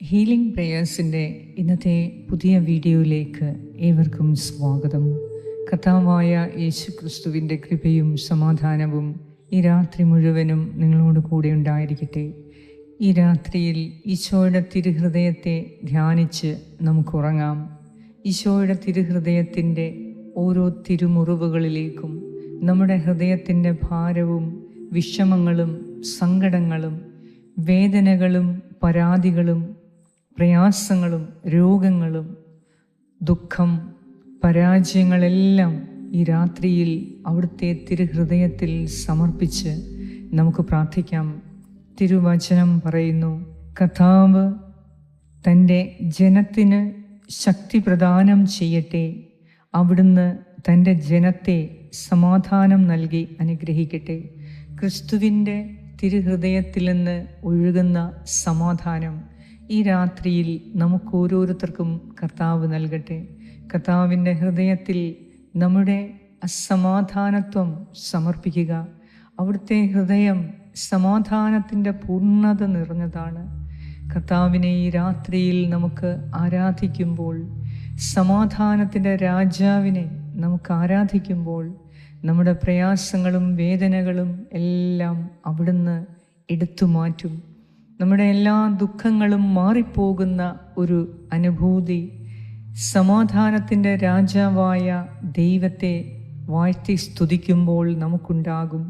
Healing പ്രേയേഴ്സിൻ്റെ ഇന്നത്തെ പുതിയ വീഡിയോയിലേക്ക് ഏവർക്കും സ്വാഗതം. കർത്താവായ യേശു ക്രിസ്തുവിൻ്റെ കൃപയും സമാധാനവും ഈ രാത്രി മുഴുവനും നിങ്ങളോട് കൂടെ ഉണ്ടായിരിക്കട്ടെ. ഈ രാത്രിയിൽ ഈശോയുടെ തിരുഹൃദയത്തെ ധ്യാനിച്ച് നമുക്കുറങ്ങാം. ഈശോയുടെ തിരുഹൃദയത്തിൻ്റെ ഓരോ തിരുമുറിവുകളിലേക്കും നമ്മുടെ ഹൃദയത്തിൻ്റെ ഭാരവും വിഷമങ്ങളും സങ്കടങ്ങളും വേദനകളും പരാതികളും പ്രയാസങ്ങളും രോഗങ്ങളും ദുഃഖം പരാജയങ്ങളെല്ലാം ഈ രാത്രിയിൽ അവിടുത്തെ തിരുഹൃദയത്തിൽ സമർപ്പിച്ച് നമുക്ക് പ്രാർത്ഥിക്കാം. തിരുവചനം പറയുന്നു, കർത്താവ് തൻ്റെ ജനത്തിന് ശക്തി പ്രദാനം ചെയ്യട്ടെ, അവിടുന്ന് തൻ്റെ ജനത്തെ സമാധാനം നൽകി അനുഗ്രഹിക്കട്ടെ. ക്രിസ്തുവിൻ്റെ തിരുഹൃദയത്തിൽ നിന്ന് ഒഴുകുന്ന സമാധാനം ഈ രാത്രിയിൽ നമുക്ക് ഓരോരുത്തർക്കും കർത്താവ് നൽകട്ടെ. കർത്താവിൻ്റെ ഹൃദയത്തിൽ നമ്മുടെ അസമാധാനത്വം സമർപ്പിക്കുക. അവിടുത്തെ ഹൃദയം സമാധാനത്തിൻ്റെ പൂർണ്ണത നിറഞ്ഞതാണ്. കർത്താവിനെ ഈ രാത്രിയിൽ നമുക്ക് ആരാധിക്കുമ്പോൾ, സമാധാനത്തിൻ്റെ രാജാവിനെ നമുക്ക് ആരാധിക്കുമ്പോൾ, നമ്മുടെ പ്രയാസങ്ങളും വേദനകളും എല്ലാം അവിടുന്ന് എടുത്തു മാറ്റും. നമ്മുടെ എല്ലാ ദുഃഖങ്ങളും മാറിപ്പോകുന്ന ഒരു അനുഭൂതി സമാധാനത്തിൻ്റെ രാജാവായ ദൈവത്തെ വാഴ്ത്തി സ്തുതിക്കുമ്പോൾ നമുക്കുണ്ടാകും.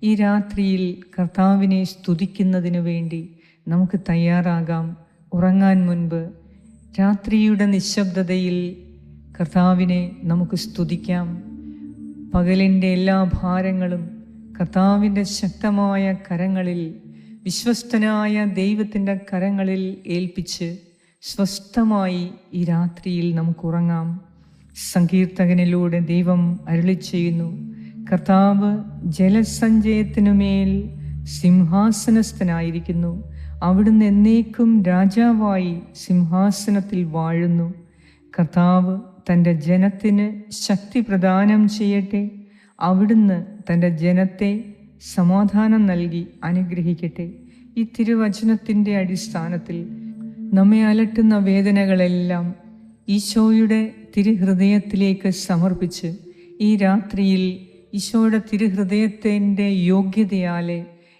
ഈ രാത്രിയിൽ കർത്താവിനെ സ്തുതിക്കുന്നതിന് വേണ്ടി നമുക്ക് തയ്യാറാകാം. ഉറങ്ങാൻ മുൻപ് രാത്രിയുടെ നിശബ്ദതയിൽ കർത്താവിനെ നമുക്ക് സ്തുതിക്കാം. പകലിൻ്റെ എല്ലാ ഭാരങ്ങളും കർത്താവിൻ്റെ ശക്തമായ കരങ്ങളിൽ, വിശ്വസ്തനായ ദൈവത്തിൻ്റെ കരങ്ങളിൽ ഏൽപ്പിച്ച് സ്വസ്ഥമായി ഈ രാത്രിയിൽ നമുക്കുറങ്ങാം. സങ്കീർത്തകനിലൂടെ ദൈവം അരുളിച്ചെയ്യുന്നു, കർത്താവ് ജലസഞ്ചയത്തിനുമേൽ സിംഹാസനസ്ഥനായിരിക്കുന്നു, അവിടുന്ന് എന്നേക്കും രാജാവായി സിംഹാസനത്തിൽ വാഴുന്നു. കർത്താവ് തൻ്റെ ജനത്തിന് ശക്തി പ്രദാനം ചെയ്യട്ടെ, അവിടുന്ന് തൻ്റെ ജനത്തെ സമാധാനം നൽകി അനുഗ്രഹിക്കട്ടെ. ഈ തിരുവചനത്തിൻ്റെ അടിസ്ഥാനത്തിൽ നമ്മെ അലട്ടുന്ന വേദനകളെല്ലാം ഈശോയുടെ തിരുഹൃദയത്തിലേക്ക് സമർപ്പിച്ച് ഈ രാത്രിയിൽ ഈശോയുടെ തിരുഹൃദയത്തിൻ്റെ യോഗ്യതയാലെ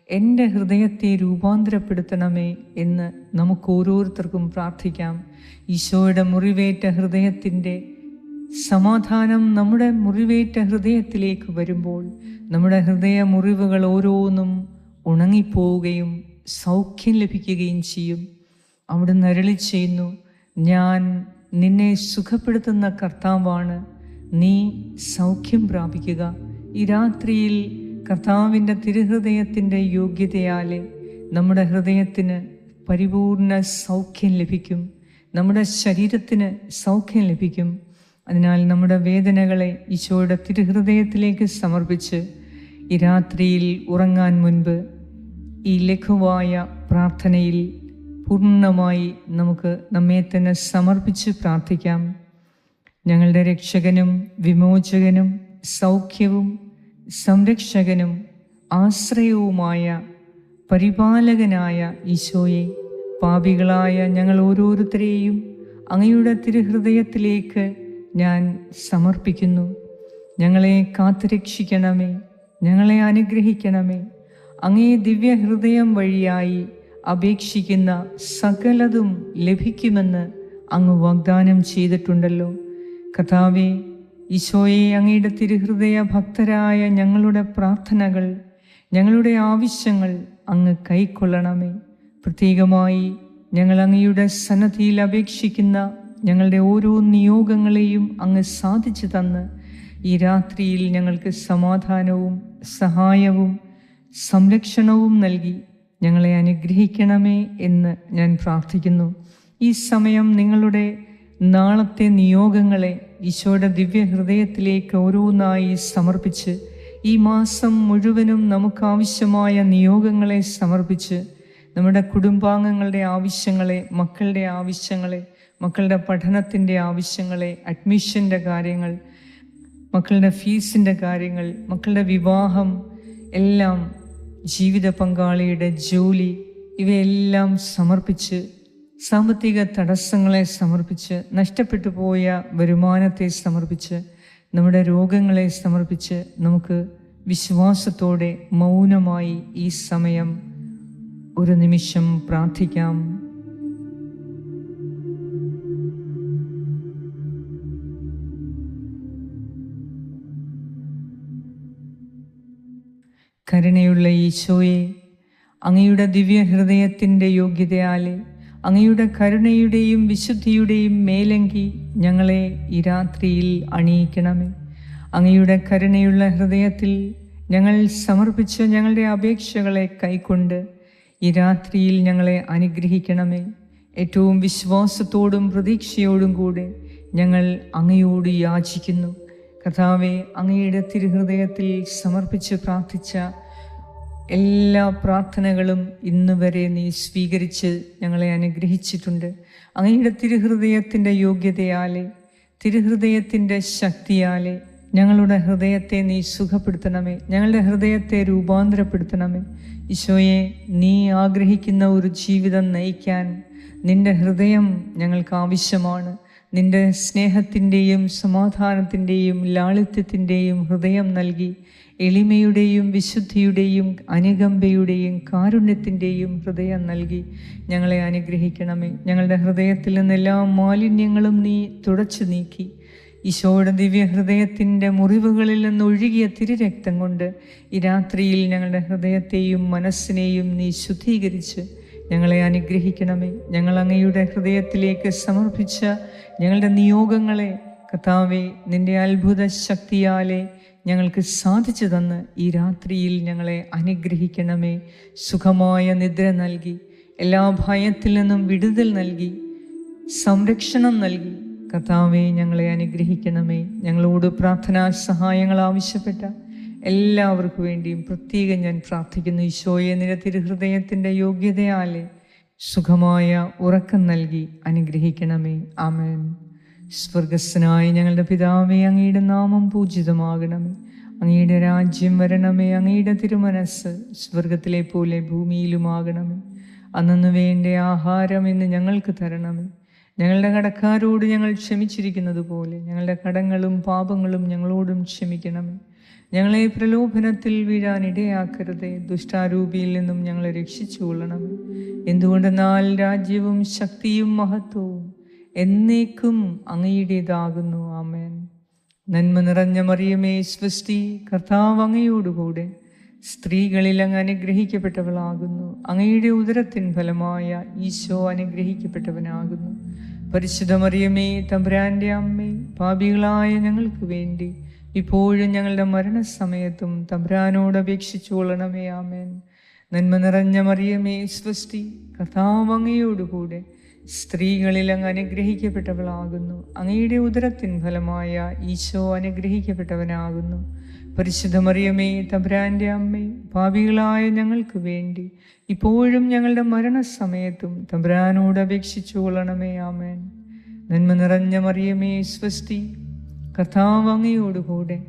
എൻ്റെ ഹൃദയത്തെ രൂപാന്തരപ്പെടുത്തണമേ എന്ന് നമുക്ക് ഓരോരുത്തർക്കും പ്രാർത്ഥിക്കാം. ഈശോയുടെ മുറിവേറ്റ ഹൃദയത്തിൻ്റെ സമാധാനം നമ്മുടെ മുറിവേറ്റ ഹൃദയത്തിലേക്ക് വരുമ്പോൾ നമ്മുടെ ഹൃദയ മുറിവുകൾ ഓരോന്നും ഉണങ്ങിപ്പോവുകയും സൗഖ്യം ലഭിക്കുകയും ചെയ്യും. അവിടുന്ന് അരുളി ചെയ്യുന്നു, ഞാൻ നിന്നെ സുഖപ്പെടുത്തുന്ന കർത്താവാണ്, നീ സൗഖ്യം പ്രാപിക്കുക. ഈ രാത്രിയിൽ കർത്താവിൻ്റെ തിരുഹൃദയത്തിൻ്റെ യോഗ്യതയാലെ നമ്മുടെ ഹൃദയത്തിന് പരിപൂർണ സൗഖ്യം ലഭിക്കും, നമ്മുടെ ശരീരത്തിന് സൗഖ്യം ലഭിക്കും. അതിനാൽ നമ്മുടെ വേദനകളെ ഈശോയുടെ തിരുഹൃദയത്തിലേക്ക് സമർപ്പിച്ച് ഈ രാത്രിയിൽ ഉറങ്ങാൻ മുൻപ് ഈ ലഘുവായ പ്രാർത്ഥനയിൽ പൂർണ്ണമായി നമുക്ക് നമ്മെ തന്നെ സമർപ്പിച്ച് പ്രാർത്ഥിക്കാം. ഞങ്ങളുടെ രക്ഷകനും വിമോചകനും സൗഖ്യവും സംരക്ഷകനും ആശ്രയവുമായ പരിപാലകനായ ഈശോയെ, പാപികളായ ഞങ്ങൾ ഓരോരുത്തരെയും അങ്ങയുടെ തിരുഹൃദയത്തിലേക്ക് ഞാൻ സമർപ്പിക്കുന്നു. ഞങ്ങളെ കാത്തുരക്ഷിക്കണമേ, ഞങ്ങളെ അനുഗ്രഹിക്കണമേ. അങ്ങേ ദിവ്യഹൃദയം വഴിയായി അപേക്ഷിക്കുന്ന സകലതും ലഭിക്കുമെന്ന് അങ്ങ് വാഗ്ദാനം ചെയ്തിട്ടുണ്ടല്ലോ. കർത്താവേ, ഈശോയെ, അങ്ങയുടെ തിരുഹൃദയ ഭക്തരായ ഞങ്ങളുടെ പ്രാർത്ഥനകൾ, ഞങ്ങളുടെ ആവശ്യങ്ങൾ അങ്ങ് കൈക്കൊള്ളണമേ. പ്രത്യേകമായി ഞങ്ങൾ അങ്ങയുടെ സന്നദ്ധിയിൽ അപേക്ഷിക്കുന്ന ഞങ്ങളുടെ ഓരോ നിയോഗങ്ങളെയും അങ്ങ് സാധിച്ചു തന്ന് ഈ രാത്രിയിൽ ഞങ്ങൾക്ക് സമാധാനവും സഹായവും സംരക്ഷണവും നൽകി ഞങ്ങളെ അനുഗ്രഹിക്കണമേ എന്ന് ഞാൻ പ്രാർത്ഥിക്കുന്നു. ഈ സമയം നിങ്ങളുടെ നാളത്തെ നിയോഗങ്ങളെ ഈശോയുടെ ദിവ്യഹൃദയത്തിലേക്ക് ഓരോന്നായി സമർപ്പിച്ച് ഈ മാസം മുഴുവനും നമുക്കാവശ്യമായ നിയോഗങ്ങളെ സമർപ്പിച്ച് നമ്മുടെ കുടുംബാംഗങ്ങളുടെ ആവശ്യങ്ങളെ, മക്കളുടെ ആവശ്യങ്ങളെ, മക്കളുടെ പഠനത്തിൻ്റെ ആവശ്യങ്ങളെ, അഡ്മിഷൻ്റെ കാര്യങ്ങൾ, മക്കളുടെ ഫീസിൻ്റെ കാര്യങ്ങൾ, മക്കളുടെ വിവാഹം എല്ലാം, ജീവിത പങ്കാളിയുടെ ജോലി, ഇവയെല്ലാം സമർപ്പിച്ച് സാമ്പത്തിക തടസ്സങ്ങളെ സമർപ്പിച്ച്, നഷ്ടപ്പെട്ടു പോയ വരുമാനത്തെ സമർപ്പിച്ച്, നമ്മുടെ രോഗങ്ങളെ സമർപ്പിച്ച് നമുക്ക് വിശ്വാസത്തോടെ മൗനമായി ഈ സമയം ഒരു നിമിഷം പ്രാർത്ഥിക്കാം. കരുണയുള്ള ഈശോയെ, അങ്ങയുടെ ദിവ്യഹൃദയത്തിൻ്റെ യോഗ്യതയാലെ അങ്ങയുടെ കരുണയുടെയും വിശുദ്ധിയുടെയും മേലങ്കി ഞങ്ങളെ ഈ രാത്രിയിൽ അണിയിക്കണമേ. അങ്ങയുടെ കരുണയുള്ള ഹൃദയത്തിൽ ഞങ്ങൾ സമർപ്പിച്ച ഞങ്ങളുടെ അപേക്ഷകളെ കൈക്കൊണ്ട് ഈ രാത്രിയിൽ ഞങ്ങളെ അനുഗ്രഹിക്കണമേ. ഏറ്റവും വിശ്വാസത്തോടും പ്രതീക്ഷയോടും കൂടെ ഞങ്ങൾ അങ്ങയോട് യാചിക്കുന്നു. കർത്താവേ, അങ്ങയുടെ തിരുഹൃദയത്തിൽ സമർപ്പിച്ച് പ്രാർത്ഥിച്ച എല്ലാ പ്രാർത്ഥനകളും ഇന്നുവരെ നീ സ്വീകരിച്ച് ഞങ്ങളെ അനുഗ്രഹിച്ചിട്ടുണ്ട്. അങ്ങയുടെ തിരുഹൃദയത്തിൻ്റെ യോഗ്യതയാലെ, തിരുഹൃദയത്തിൻ്റെ ശക്തിയാലെ ഞങ്ങളുടെ ഹൃദയത്തെ നീ സുഖപ്പെടുത്തണമേ, ഞങ്ങളുടെ ഹൃദയത്തെ രൂപാന്തരപ്പെടുത്തണമേ. ഈശോയെ, നീ ആഗ്രഹിക്കുന്ന ഒരു ജീവിതം നയിക്കാൻ നിൻ്റെ ഹൃദയം ഞങ്ങൾക്ക് ആവശ്യമാണ്. നിൻ്റെ സ്നേഹത്തിൻ്റെയും സമാധാനത്തിൻ്റെയും ലാളിത്യത്തിൻ്റെയും ഹൃദയം നൽകി എളിമയുടെയും വിശുദ്ധിയുടെയും അനുകമ്പയുടെയും കാരുണ്യത്തിൻ്റെയും ഹൃദയം നൽകി ഞങ്ങളെ അനുഗ്രഹിക്കണമേ. ഞങ്ങളുടെ ഹൃദയത്തിൽ നിന്ന് എല്ലാ മാലിന്യങ്ങളും നീ തുടച്ചു നീക്കി ഈശോയുടെ ദിവ്യഹൃദയത്തിൻ്റെ മുറിവുകളിൽ നിന്ന് ഒഴുകിയ തിരുരക്തം കൊണ്ട് ഈ രാത്രിയിൽ ഞങ്ങളുടെ ഹൃദയത്തെയും മനസ്സിനെയും നീ ശുദ്ധീകരിച്ച് ഞങ്ങളെ അനുഗ്രഹിക്കണമേ. ഞങ്ങൾ അങ്ങയുടെ ഹൃദയത്തിലേക്ക് സമർപ്പിച്ച ഞങ്ങളുടെ നിയോഗങ്ങളെ കർത്താവേ, നിൻ്റെ അത്ഭുത ശക്തിയാലെ ഞങ്ങൾക്ക് സാധിച്ചു തന്ന് ഈ രാത്രിയിൽ ഞങ്ങളെ അനുഗ്രഹിക്കണമേ. സുഖമായ നിദ്ര നൽകി, എല്ലാ ഭയത്തിൽ നിന്നും വിടുതൽ നൽകി, സംരക്ഷണം നൽകി കർത്താവേ ഞങ്ങളെ അനുഗ്രഹിക്കണമേ. ഞങ്ങളോട് പ്രാർത്ഥനാ സഹായങ്ങൾ ആവശ്യപ്പെട്ട എല്ലാവർക്കു വേണ്ടിയും പ്രത്യേകം ഞാൻ പ്രാർത്ഥിക്കുന്നു. ഈശോയെ, നിന്റെ തിരുഹൃദയത്തിൻ്റെ യോഗ്യതയാലെ സുഖമായ ഉറക്കം നൽകി അനുഗ്രഹിക്കണമേ. ആമേൻ. സ്വർഗസ്ഥനായ ഞങ്ങളുടെ പിതാവേ, അങ്ങയുടെ നാമം പൂജിതമാകണമേ. അങ്ങയുടെ രാജ്യം വരണമേ. അങ്ങയുടെ തിരുമനസ്സ് സ്വർഗത്തിലെ പോലെ ഭൂമിയിലുമാകണമേ. അന്നു വേണ്ട ആഹാരം ഇന്ന് ഞങ്ങൾക്ക് തരണമേ. ഞങ്ങളുടെ കടക്കാരോട് ഞങ്ങൾ ക്ഷമിച്ചിരിക്കുന്നത് പോലെ ഞങ്ങളുടെ കടങ്ങളും പാപങ്ങളും ഞങ്ങളോടും ക്ഷമിക്കണമേ. ഞങ്ങളെ പ്രലോഭനത്തിൽ വീഴാൻ ഇടയാക്കരുതേ. ദുഷ്ടാരൂപിയിൽ നിന്നും ഞങ്ങളെ രക്ഷിച്ചുകൊള്ളണമേ. എന്തുകൊണ്ടെന്നാൽ രാജ്യവും ശക്തിയും മഹത്വവും എന്നേക്കും അങ്ങയുടേതാകുന്നു. ആമേൻ. നന്മ നിറഞ്ഞ മറിയമേ, സ്വസ്തി, കർത്താവ് അങ്ങയോടുകൂടെ സ്ത്രീകളിൽ അങ്ങ് അനുഗ്രഹിക്കപ്പെട്ടവളാകുന്നു. അങ്ങയുടെ ഉദരത്തിൻ ഫലമായ ഈശോ അനുഗ്രഹിക്കപ്പെട്ടവനാകുന്നു. പരിശുദ്ധ മറിയമേ, തമ്പുരാൻ്റെ അമ്മേ, പാപികളായ ഞങ്ങൾക്ക് വേണ്ടി ഇപ്പോഴും ഞങ്ങളുടെ മരണസമയത്തും തമ്പുരാനോട് അപേക്ഷിച്ചു കൊള്ളണമേ. ആമേൻ. നന്മ നിറഞ്ഞ മറിയമേ, സ്വസ്തി, കർത്താവ് അങ്ങയോടുകൂടെ സ്ത്രീകളിൽ അങ്ങ് അനുഗ്രഹിക്കപ്പെട്ടവളാകുന്നു. അങ്ങയുടെ ഉദരത്തിൻ ഫലമായ ഈശോ അനുഗ്രഹിക്കപ്പെട്ടവനാകുന്നു. പരിശുദ്ധ മറിയമേ, തമ്പുരാൻ്റെ അമ്മേ, പാപികളായ ഞങ്ങൾക്ക് വേണ്ടി ഇപ്പോഴും ഞങ്ങളുടെ മരണസമയത്തും തമ്പുരാനോട് അപേക്ഷിച്ചു കൊള്ളണമേ. ആമേൻ. നന്മ നിറഞ്ഞ മറിയമേ, സ്വസ്തി, കർത്താവ് അങ്ങയോടുകൂടെ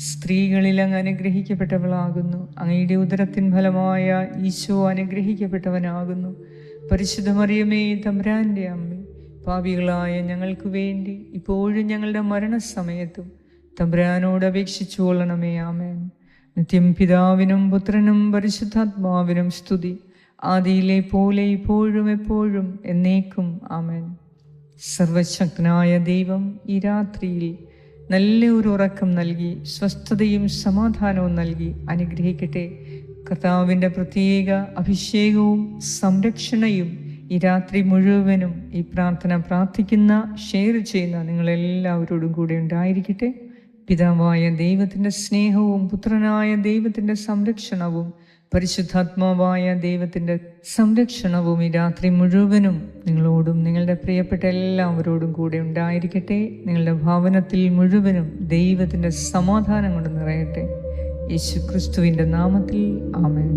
സ്ത്രീകളിൽ അങ്ങ് അനുഗ്രഹിക്കപ്പെട്ടവളാകുന്നു. അങ്ങയുടെ ഉദരത്തിൻ ഫലമായ ഈശോ അനുഗ്രഹിക്കപ്പെട്ടവനാകുന്നു. പരിശുദ്ധ മറിയമേ, തമ്പുരാൻ്റെ അമ്മേ, പാപികളായ ഞങ്ങൾക്ക് വേണ്ടി ഇപ്പോഴും ഞങ്ങളുടെ മരണസമയത്തും തമ്പുരാനോട് അപേക്ഷിച്ചു കൊള്ളണമേ. ആമേൻ. നിത്യം പിതാവിനും പുത്രനും പരിശുദ്ധാത്മാവിനും സ്തുതി, ആദിയിലെ പോലെ ഇപ്പോഴും എപ്പോഴും എന്നേക്കും. ആമേൻ. സർവശക്തനായ ദൈവം ഈ രാത്രിയിൽ നല്ല ഒരു ഉറക്കം നൽകി സ്വസ്ഥതയും സമാധാനവും നൽകി അനുഗ്രഹിക്കട്ടെ. കർത്താവിൻ്റെ പ്രത്യേക അഭിഷേകവും സംരക്ഷണയും ഈ രാത്രി മുഴുവനും ഈ പ്രാർത്ഥന പ്രാർത്ഥിക്കുന്ന, ഷെയർ ചെയ്യുന്ന നിങ്ങളെല്ലാവരോടും കൂടെ ഉണ്ടായിരിക്കട്ടെ. പിതാവായ ദൈവത്തിൻ്റെ സ്നേഹവും പുത്രനായ ദൈവത്തിൻ്റെ സംരക്ഷണവും പരിശുദ്ധാത്മാവായ ദൈവത്തിൻ്റെ സംരക്ഷണവും ഈ രാത്രി മുഴുവനും നിങ്ങളോടും നിങ്ങളുടെ പ്രിയപ്പെട്ട എല്ലാവരോടും കൂടെ ഉണ്ടായിരിക്കട്ടെ. നിങ്ങളുടെ ഭവനത്തിൽ മുഴുവനും ദൈവത്തിൻ്റെ സമാധാനം കൊണ്ട് നിറയട്ടെ. യേശു ക്രിസ്തുവിൻ്റെ നാമത്തിൽ ആമേൻ.